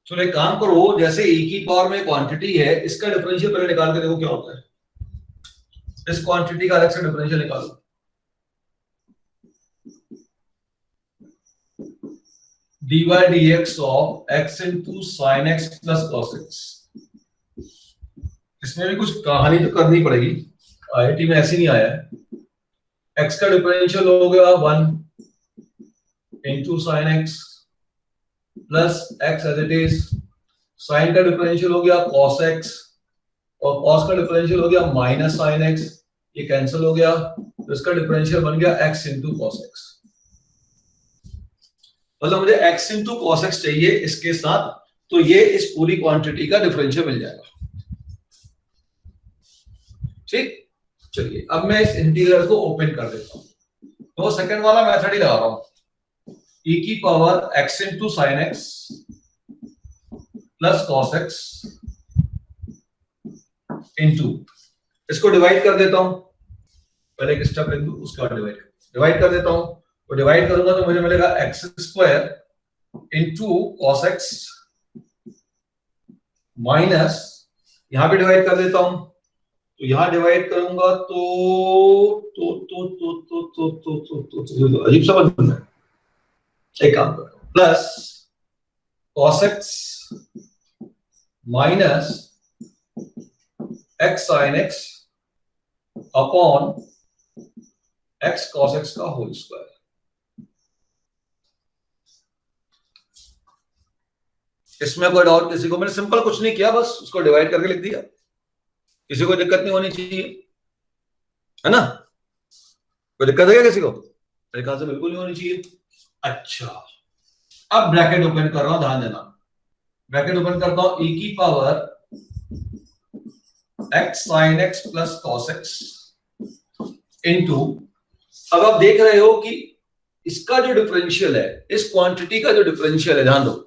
चलो एक काम करो, जैसे e की पावर में क्वांटिटी है, इसका डिफरेंशियल पहले निकाल के देखो क्या होता है। इस क्वांटिटी का अलग से डिफरेंशियल निकालो। dy dx of x into sine x plus cos x. इसमें भी कुछ कहानी तो करनी पड़ेगी, आईआईटी में ऐसे नहीं आया है। x का डिफरेंशियल हो गया 1 into sine x plus x as it is. Sine का डिफरेंशियल हो गया cos x और cos का डिफरेंशियल हो गया माइनस साइन x। ये कैंसिल हो गया तो इसका डिफरेंशियल बन गया x इंटू कॉस एक्स। मतलब मुझे x इंटू कॉस एक्स चाहिए इसके साथ, तो ये इस पूरी क्वांटिटी का डिफरेंशियल मिल जाएगा। ठीक, चलिए अब मैं इस इंटीग्रल को ओपन कर देता हूं। तो सेकंड वाला मेथड ही लगा रहा हूं, e की power x into sine x plus cos x into, इसको डिवाइड कर देता हूं। पहले एक स्टेप लिख दूं, उसका डिवाइड कर देता हूं। तो डिवाइड करूंगा तो मुझे मिलेगा x square into cos x minus, यहां पे डिवाइड कर देता हूं। तो यहां डिवाइड करूंगा तो अजीब सा बन रहा है। एक काम करो, plus cos x minus x sine x upon x cos x का होल स्क्वायर। इसमें कोई डाउट किसी को? मैंने सिंपल कुछ नहीं किया, बस उसको डिवाइड करके लिख दिया। किसी को दिक्कत नहीं होनी चाहिए, है ना? कोई दिक्कत है क्या किसी को? मेरे ख्याल से बिल्कुल नहीं होनी चाहिए। अच्छा, अब ब्रैकेट ओपन कर रहा हूं, ध्यान देना। ब्रैकेट ओपन करता हूं, e की power x sin x plus cos x into, अब आप देख रहे हो कि इसका जो डिफरेंशियल है, इस क्वांटिटी का जो डिफरेंशियल है, ध्यान दो,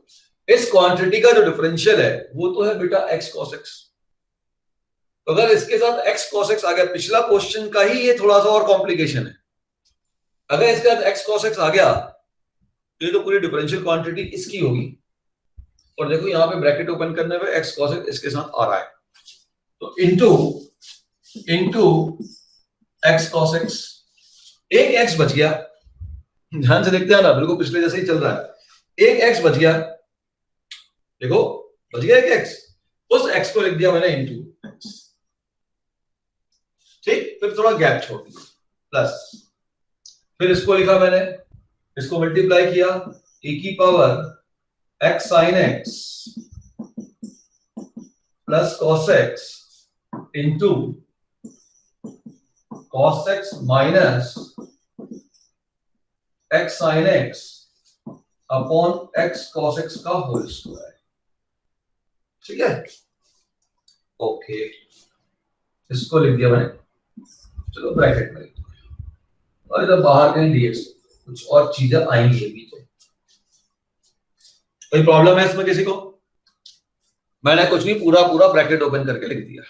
इस क्वांटिटी का जो डिफरेंशियल है वो तो है बेटा x cos x। तो अगर इसके साथ x cos x आ गया, पिछला क्वेश्चन का ही ये थोड़ा सा और कॉम्प्लिकेशन है। अगर इसके साथ x cos x आ गया तो ये तो पूरी डिफरेंशियल क्वांटिटी इसकी होगी। और देखो यहां पे ब्रैकेट ओपन करने पे x cos x इसके साथ आ रहा है, तो इंटू x cos x, एक x बच गया। ध्यान से देखते हैं ना, बिल्कुल पिछले जैसे ही चल रहा है। एक x बच गया, देखो बच गया एक x, उस x को लिख दिया मैंने इंटू x। ठीक, फिर थोड़ा गैप छोड़ दिया, प्लस, फिर इसको लिखा मैंने, इसको मल्टीप्लाई किया, e की power x sin x plus cos x into cos x minus x sin x upon x cos x का होल स्क्वायर। ठीक है, ओके, इसको लिख दिया मैंने, चलो ब्रैकेट में लिख दो। और इधर बाहर कहीं dx, कुछ और चीजें आएंगी अभी। तो कोई प्रॉब्लम है इसमें किसी को? मैंने कुछ नहीं, पूरा ब्रैकेट ओपन करके लिख दिया।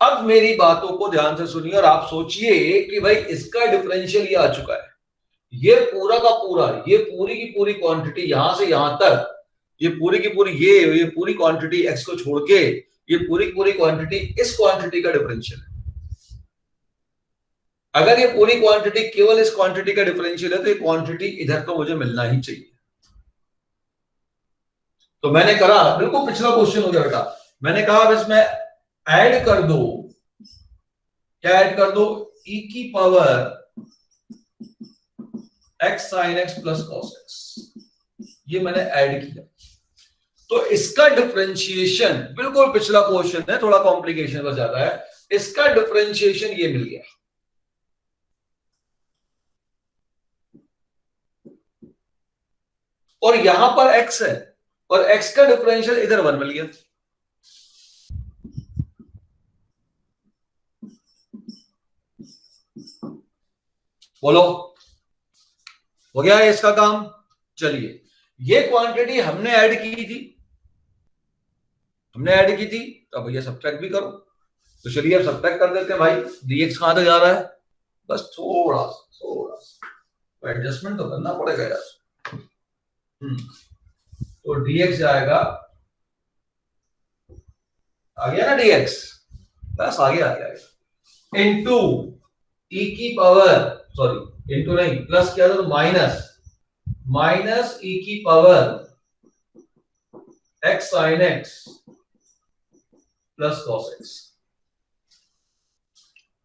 अब मेरी बातों को ध्यान से सुनिए और आप सोचिए कि भाई इसका डिफरेंशियल ये आ चुका है, ये पूरा का पूरा, ये पूरी की पूरी क्वांटिटी यहां से यहां तक, ये पूरी की पूरी, ये पूरी क्वांटिटी x को छोड़ के, ये पूरी की पूरी क्वांटिटी इस क्वांटिटी का डिफरेंशियल है। अगर ये पूरी क्वांटिटी केवल इस क्वांटिटी का डिफरेंशियल है तो ये क्वांटिटी इधर को मुझे मिलना ही चाहिए। तो मैंने कहा, बिल्कुल पिछला क्वेश्चन हो गया बेटा, मैंने कहा अब इसमें ऐड कर दो, क्या ऐड कर दो, e की power x sin x plus cos x, ये मैंने ऐड किया। तो इसका डिफरेंशिएशन बिल्कुल पिछला क्वेश्चन है, थोड़ा कॉम्प्लिकेशन बस ज्यादा है। इसका डिफरेंशिएशन ये मिल गया, और यहां पर x है और x का डिफरेंशियल इधर 1 मिल गया। बोलो, हो गया है इसका काम? चलिए, ये क्वांटिटी हमने ऐड की थी, तो भैया सब्ट्रैक्ट भी करो। तो चलिए अब सब्ट्रैक्ट कर देते हैं भाई। dx कहां तक जा रहा है, बस थोड़ा सा एडजस्टमेंट तो करना पड़ेगा यार। तो dx जाएगा, आ गया ना dx, बस आ गया इनटू e की पावर, सॉरी इनटू नहीं, प्लस किया था तो माइनस e की power x sin x plus cos x।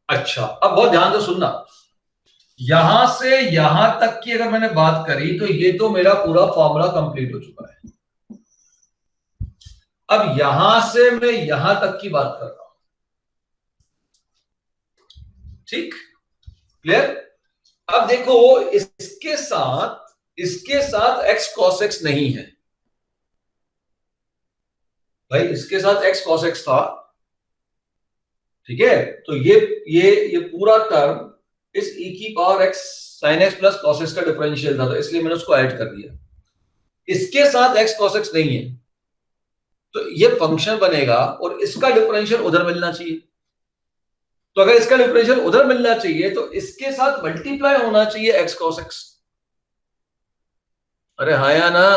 अच्छा, अब बहुत ध्यान से सुनना, यहां से यहां तक की अगर मैंने बात करी तो ये तो मेरा पूरा फॉर्मूला कंप्लीट हो चुका है। अब यहां से मैं यहां तक की बात कर रहा हूं, ठीक, क्लियर। अब देखो इसके साथ x cos x नहीं है भाई, इसके साथ x cos x था, ठीक है, तो ये पूरा टर्म इस e की power x sin x plus cos x का डिफरेंशियल था, तो इसलिए मैंने उसको ऐड कर दिया। इसके साथ x cos x नहीं है, तो ये फंक्शन बनेगा और इसका डिफरेंशियल उधर मिलना चाहिए। तो अगर इसका डिफरेंशियल उधर मिलना चाहिए तो इसके साथ मल्टीप्लाई होना चाहिए x cos x। अरे हाँ या ना,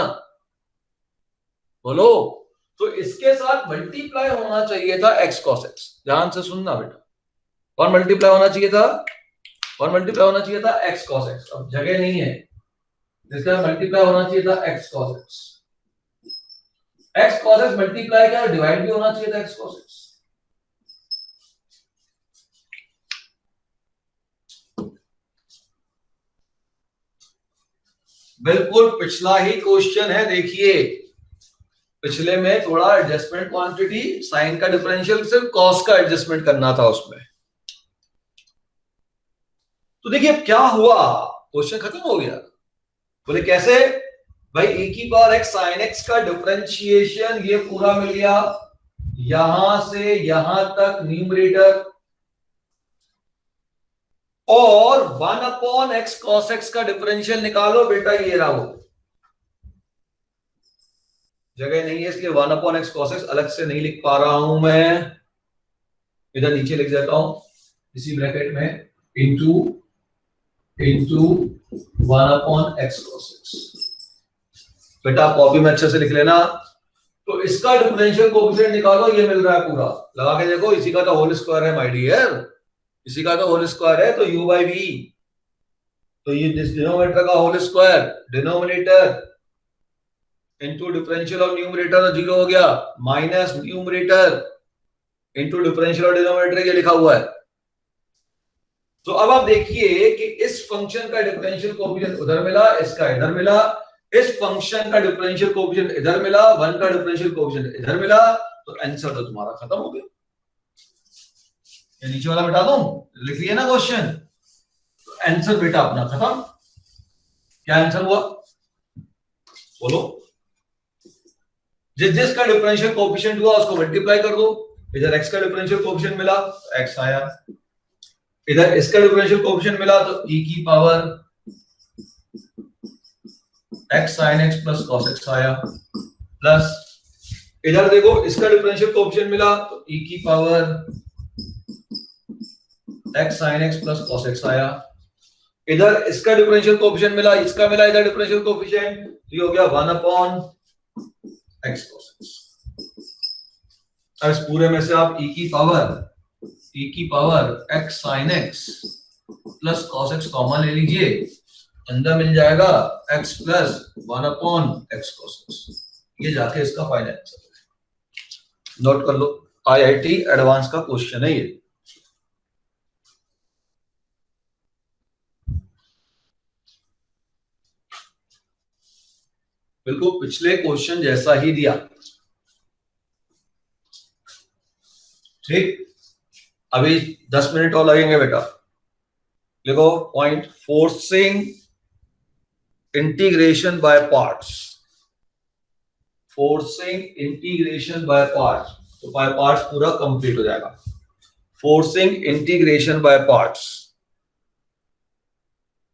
बोलो। तो इसके साथ मल्टीप्लाई होना चाहिए था x cos x। ध्यान से सुनना बेटा, और मल्टीप्लाई होना चाहिए था, और मल्टीप्लाई होना चाहिए था x cos x। अब जगह नहीं है, इसका मल्टीप्लाई होना चाहिए था x cos x। x cos x multiply क्या, डिवाइड भी होना चाहिए था x cos x। बिल्कुल पिछला ही क्वेश्चन है, देखिए पिछले में थोड़ा एडजस्टमेंट क्वांटिटी, साइन का डिफरेंशियल, सिर्फ कॉस का एडजस्टमेंट करना था उसमें। तो देखिए अब क्या हुआ, क्वेश्चन खत्म हो गया। बोले कैसे भाई, e की पावर x sin x का डिफरेंशिएशन ये पूरा मिल गया, यहां से यहां तक न्यूमरेटर, और 1 अपॉन x cos x का डिफरेंशियल निकालो बेटा, ये रहा वो। जगह नहीं है इसलिए 1 अपॉन x cos x अलग से नहीं लिख पा रहा हूं मैं, इधर नीचे लिख देता हूं इसी ब्रैकेट में, into 1 upon x cos x। बेटा कॉपी में अच्छे से लिख लेना। तो इसका डिफरेंशियल कोएफिशिएंट निकालो, ये मिल रहा है पूरा, लगा के देखो, इसी का तो होल स्क्वायर है माय डियर, इसी का तो होल स्क्वायर है, तो u बाई वी, तो ये डिनोमिनेटर का whole square, denominator into differential और न्यूमरेटर, तो जीरो हो गया, माइनस न्यूमरेटर इनटू डिफरेंशियल और डिनोमिनेटर, ये लिखा हुआ है। तो अब आप देखिए कि इस फंक्शन का डिफरेंशियल कोएफिशिएंट उधर मिला, इसका इधर मिला, इस फंक्शन का डिफरेंशियल कोएफिशिएंट इधर मिला, 1 का डिफरेंशियल कोएफिशिएंट इधर मिला, तो आंसर तो तुम्हारा खत्म हो गया। ये नीचे वाला बिठा दूं, लिख लिया ना क्वेश्चन, तो आंसर बेटा अपना खत्म। क्या आंसर हुआ बोलो, जिसका डिफरेंशियल कोएफिशिएंट हुआ उसको मल्टीप्लाई कर दो, इधर x का डिफरेंशियल कोएफिशिएंट मिला तो x आया, इधर इसका डिफरेंशियल कोएफिशिएंट मिला तो e की power x sin x plus cos x आया, प्लस इधर देखो इसका डिफरेंशियल कोएफिशिएंट मिला तो e की power x sin x plus cos x आया, इधर इसका डिफरेंशियल कोएफिशिएंट मिला, इसका मिला इधर डिफरेंशियल कोएफिशिएंट, ये हो गया 1 अपॉन x cos x। अब इस पूरे में से आप e की power x sin x plus cos x common ले लीजिए, अंदर मिल जाएगा x plus 1 upon x cos x। ये जाके इसका फाइनल आंसर है, नोट कर लो, IIT एडवांस का क्वेश्चन है ये। बिल्कुल पिछले क्वेश्चन जैसा ही दिया, ठीक। अभी 10 मिनट और लगेंगे बेटा। देखो point, forcing integration by parts, forcing integration by parts, तो बाय पार्ट्स पूरा कंप्लीट हो जाएगा। Forcing integration by parts,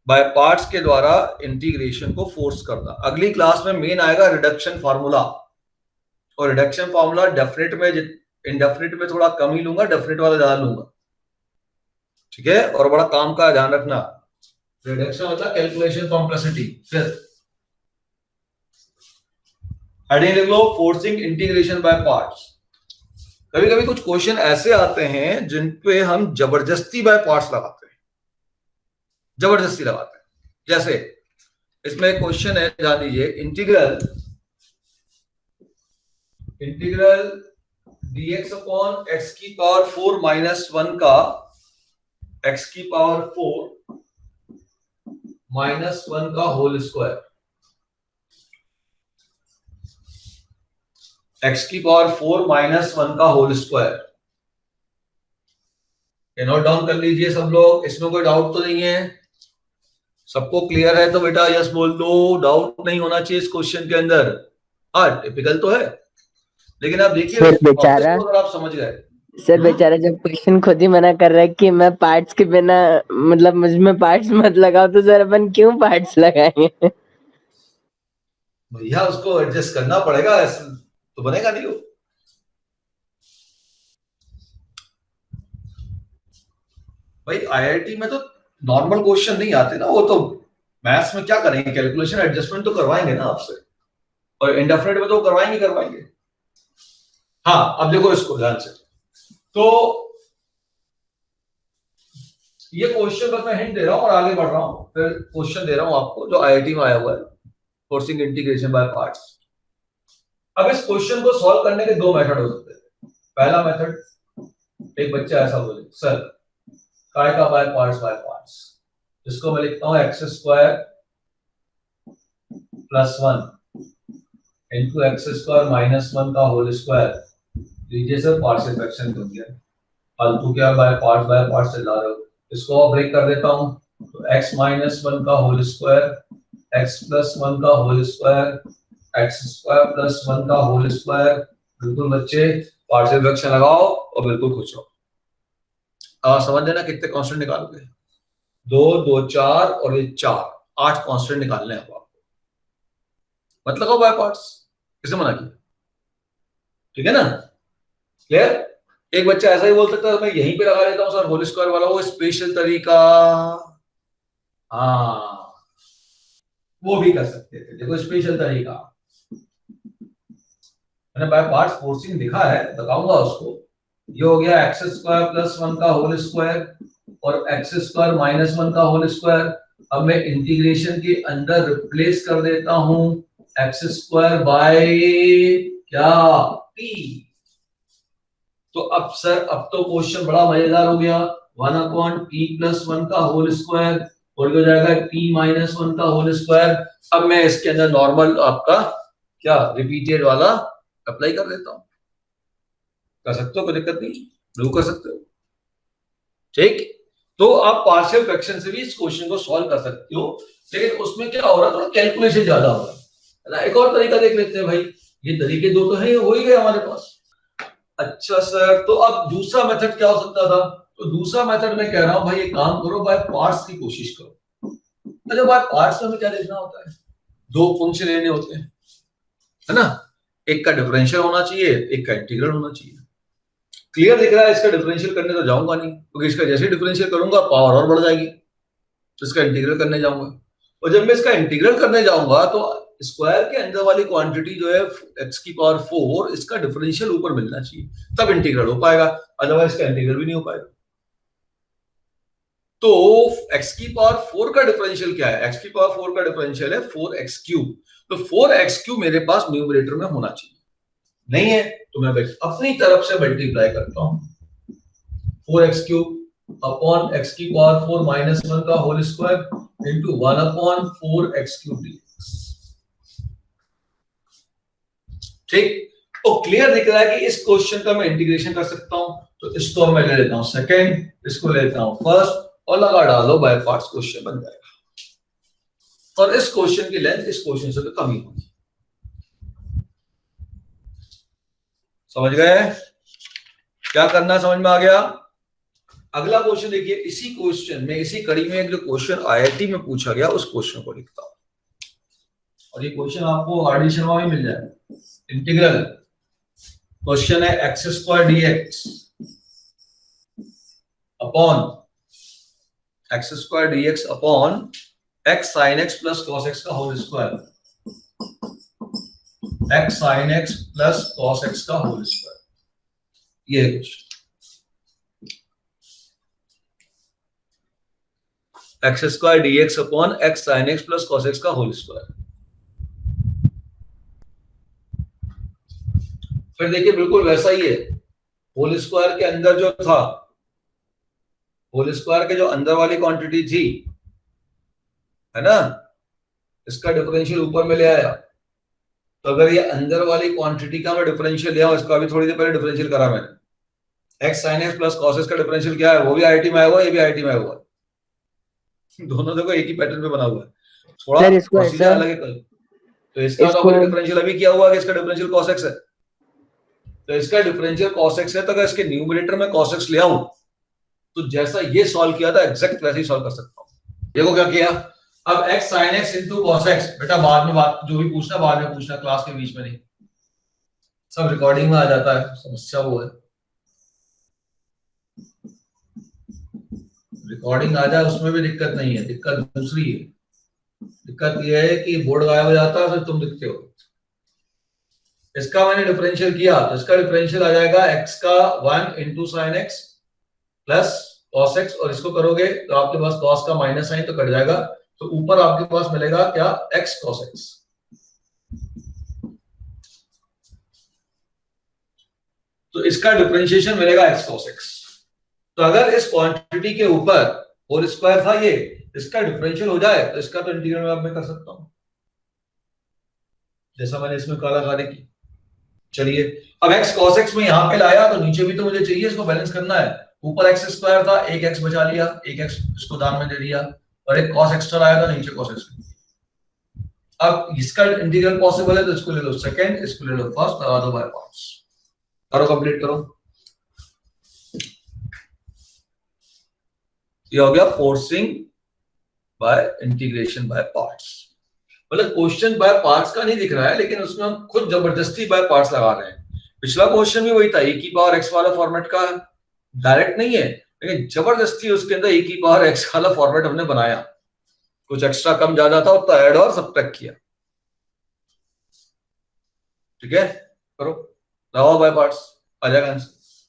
by parts के द्वारा इंटीग्रेशन को फोर्स करना। अगली क्लास में मेन आएगा रिडक्शन फार्मूला, और रिडक्शन फार्मूला डेफिनेट में, इनडेफिनेट में थोड़ा कम ही लूंगा, डेफिनेट वाला ज्यादा लूंगा, ठीक है। और बड़ा काम का ध्यान रखना, रिडक्शन मतलब कैलकुलेशन कॉम्प्लेक्सिटी, फिर हेडिंग लिख लो फोर्सिंग इंटीग्रेशन बाय पार्ट्स। कभी कभी कुछ क्वेश्चन ऐसे आते हैं जिन पे हम जबरदस्ती बाय पार्ट्स लगाते हैं, जबरदस्ती लगाते हैं। जैसे इसमें एक क्वेश्चन है, ध्यान दीजिए, इंटीग्रल dx अपॉन x की पावर 4 माइनस 1 का x की पावर 4 माइनस 1 का होल स्क्वायर, x की पावर 4 माइनस 1 का होल स्क्वायर। नोट डाउन कर लीजिए सब लोग, इसमें कोई डाउट तो नहीं है? सबको क्लियर है तो बेटा यस बोल दो, डाउट नहीं होना चाहिए इस क्वेश्चन के अंदर। हाँ टिपिकल तो है, लेकिन आप देखिए बेचारा, अगर आप समझ गए। सर बेचारा जब क्वेश्चन खुद ही मना कर रहा है कि मैं पार्ट्स के बिना, मतलब मुझ में पार्ट्स मत लगाओ, तो सर अपन क्यों पार्ट्स लगाएंगे? भैया उसको एडजस्ट करना पड़ेगा, ऐसे तो बनेगा नहीं वो। भाई आईआईटी में तो नॉर्मल क्वेश्चन नहीं आते ना, वो तो मैथ्स में क्या करेंगे, कैलकुलेशन एडजस्टमेंट तो करवाएंगे ना आपसे, और इंडेफिनिट में तो करवाएंगे। हाँ अब देखो इसको ध्यान से, तो ये क्वेश्चन बस मैं हिंट दे रहा हूं और आगे बढ़ रहा हूं, फिर क्वेश्चन दे रहा हूं आपको जो आईआईटी में आया हुआ है, फोर्सिंग इंटीग्रेशन बाय पार्ट्स। अब इस क्वेश्चन को सॉल्व करने के दो मेथड हो सकते हैं। पहला मेथड, एक बच्चा ऐसा बोले सर काय का बाय पार्ट्स, इसको मैं लिखता हूं x square plus 1 into x square minus 1 का होल स्क्वायर। लीजिए सर पार्शियल फ्रैक्शन बन गया, फालतू क्या बाय पार्ट्स चला रहे हो, इसको ब्रेक कर देता हूं, तो x माइनस 1 का होल स्क्वायर, x प्लस 1 का whole square, x square plus 1 का होल स्क्वायर। बिल्कुल बच्चे पार्शियल फ्रैक्शन लगाओ और बिल्कुल खुश हो। समझ लेना कितने कांस्टेंट निकालोगे, 2 2 4 और ये 4, 8 कांस्टेंट निकालने हैं आपको। मत लगाओ बाय पार्ट्स, किसने मना किया? ठीक है ना, क्लियर? एक बच्चा ऐसा ही बोल सकता है मैं यहीं पे लगा देता हूं सर होल स्क्वायर वाला, वो स्पेशल तरीका, हाँ वो भी कर सकते थे। देखो स्पेशल तरीका, मैंने बाय पार्ट्स फोर्सिंग दिखा है, बताऊंगा उसको। ये हो गया एक्स स्क्वायर प्लस 1 का होल स्क्वायर और एक्स स्क्वायर माइनस 1 का होल स्क्वायर। अब मैं इंटीग्रेशन के अंदर रिप्लेस कर देता हूं एक्स स्क्वायर बाय क्या, टी। तो अब सर अब तो क्वेश्चन बड़ा मजेदार हो गया, 1 अपॉन टी प्लस 1 का होल स्क्वायर और हो जाएगा टी माइनस 1 का होल स्क्वायर। अब मैं इसके अंदर नॉर्मल आपका क्या रिपीटेड वाला अप्लाई कर देता हूं, कर सकते हो, कोई दिक्कत नहीं, बिल्कुल कर सकते हो। ठीक, तो आप पार्शियल फ्रैक्शन से भी इस क्वेश्चन को सॉल्व कर सकते हो, लेकिन उसमें क्या हो रहा है, थोड़ा कैलकुलेशन ज्यादा हो रहा है। एक और तरीका देख लेते हैं भाई, ये तरीके दो तो है, हो ही गए हमारे पास। अच्छा सर, तो अब दूसरा मेथड क्या हो सकता था? तो दूसरा मेथड मैं कह रहा हूं भाई एक काम करो, बाय पार्ट्स की कोशिश करो। अच्छा बाय पार्ट्स में क्या देखना होता है, दो फंक्शन लेने होते हैं, है ना, एक का डिफरेंशियल होना चाहिए, एक का इंटीग्रल होना चाहिए। क्लियर दिख रहा है? इसका डिफरेंशियल करने तो जाऊंगा नहीं, क्योंकि इसका जैसे डिफरेंशियल करूंगा पावर और बढ़ जाएगी, तो इसका इंटीग्रल करने जाऊंगा, और जब मैं इसका इंटीग्रल करने जाऊंगा तो स्क्वायर के अंदर वाली क्वांटिटी जो है x की पावर 4, इसका डिफरेंशियल ऊपर मिलना चाहिए, तब इंटीग्रल हो पाएगा, अदरवाइज इसका इंटीग्रल भी नहीं हो पाएगा। तो x की पावर 4 का डिफरेंशियल क्या है? x की पावर 4 का डिफरेंशियल है 4x क्यूब, तो 4x क्यूब मेरे पास न्यूमरेटर में होना चाहिए, नहीं है तो मैं अपनी तरफ से मल्टीप्लाई करता हूं, 4x क्यूब अपॉन x की पावर 4 माइनस 1 का whole square into 1 upon 4x cube dx। ठीक, तो क्लियर दिख रहा है कि इस क्वेश्चन का मैं इंटीग्रेशन कर सकता हूं, तो इसको मैं ले लेता हूं सेकंड, इसको ले लेता हूं फर्स्ट, और लगा डालो बाय पार्ट्स, क्वेश्चन बन जाएगा। और इस क्वेश्चन की लेंथ इस क्वेश्चन से तो कम ही होगी। समझ गए क्या करना, समझ में आ गया? अगला क्वेश्चन देखिए, इसी क्वेश्चन में, इसी कड़ी में एक जो क्वेश्चन आईआईटी में पूछा गया उस क्वेश्चन को लिखता हूं, और ये क्वेश्चन आपको आरडी शर्मा में मिल जाएगा। इंटीग्रल क्वेश्चन है x square dx upon x sine x plus cos x का whole square. X sine x plus cos x का होल स्क्वायर, ये कुछ x square d x upon x sine x plus cos x का whole square. फिर देखिए बिल्कुल वैसा ही है, होल स्क्वायर के अंदर जो था, होल स्क्वायर के जो अंदर वाली क्वांटिटी थी, है ना, इसका डिफरेंशियल ऊपर में ले आया। तो अगर ये अंदर वाली क्वांटिटी का मैं डिफरेंशियल लिया हूं, इसका भी थोड़ी देर पहले डिफरेंशियल करा मैंने, x sine x plus cos x का डिफरेंशियल क्या है, वो भी आईटी में आया हुआ, ये भी आईटी में आया हुआ, दोनों देखो एक ही पैटर्न पे बना हुआ है, थोड़ा सर इसको प्रोसीजर ऐसा अलग है। तो इसका तो इसको अपने डिफरेंशियल अभी किया हुआ है कि इसका डिफरेंशियल cos x है, तो इसका डिफरेंशियल cos x है, तो अगर इसके न्यूमरेटर में cos x ले आऊं तो जैसा ये सॉल्व किया था एग्जैक्ट वैसे ही सॉल्व कर सकता हूं। देखो क्या किया, अब x sin x into cos x, बेटा बाद में बात जो भी पूछना बाद में पूछना, क्लास के बीच में नहीं, सब रिकॉर्डिंग में आ जाता है, समस्या वो है रिकॉर्डिंग आ जाए उसमें भी दिक्कत नहीं है, दिक्कत दूसरी है, दिक्कत यह है कि बोर्ड गायब हो जाता है फिर तुम दिखते हो। इसका मैंने डिफरेंशियल किया तो इसका डिफरेंशियल आ जाएगा x का 1 into sine x plus cos x, और इसको करोगे तो आपके पास कॉस का माइनस साइन तो कट जाएगा, तो ऊपर आपके पास मिलेगा क्या, x cos x। तो इसका डिफरेंशिएशन मिलेगा x cos x। तो अगर इस क्वांटिटी के ऊपर होल स्क्वायर था ये, इसका डिफरेंशियल हो जाए तो इसका तो इंटीग्रल अब मैं कर सकता हूं, जैसा मैंने इसमें काला खाने की। चलिए अब x cos x में यहां पे लाया तो नीचे भी तो मुझे चाहिए, इसको बैलेंस करना है। ऊपर x स्क्वायर था, एक x बचा लिया, एक x इसको दान में दे दिया, और एक cos एक्स्ट्रा आया था नीचे cos x। अब इसका इंटीग्रल पॉसिबल है तो इसको ले लो सेकंड, इसको ले लो फर्स्ट, लगा दो बाय पार्ट्स, करो कंप्लीट करो। ये हो गया forcing bye integration by parts. मतलब क्वेश्चन बाय पार्ट्स का नहीं दिख रहा है, लेकिन उसमें हम खुद जबरदस्ती बाय पार्ट्स लगा रहे हैं। पिछला क्वेश्चन भी वही था, e की पावर x वाला फॉर्मेट का, डायरेक्ट नहीं है लेकिन जबरदस्ती उसके अंदर e की पावर x वाला फॉर्मेट हमने बनाया, कुछ एक्स्ट्रा कम ज्यादा था तो ऐड और सब्ट्रैक्ट किया। ठीक है, करो लगाओ बाय पार्ट्स, आ जाएगा आंसर।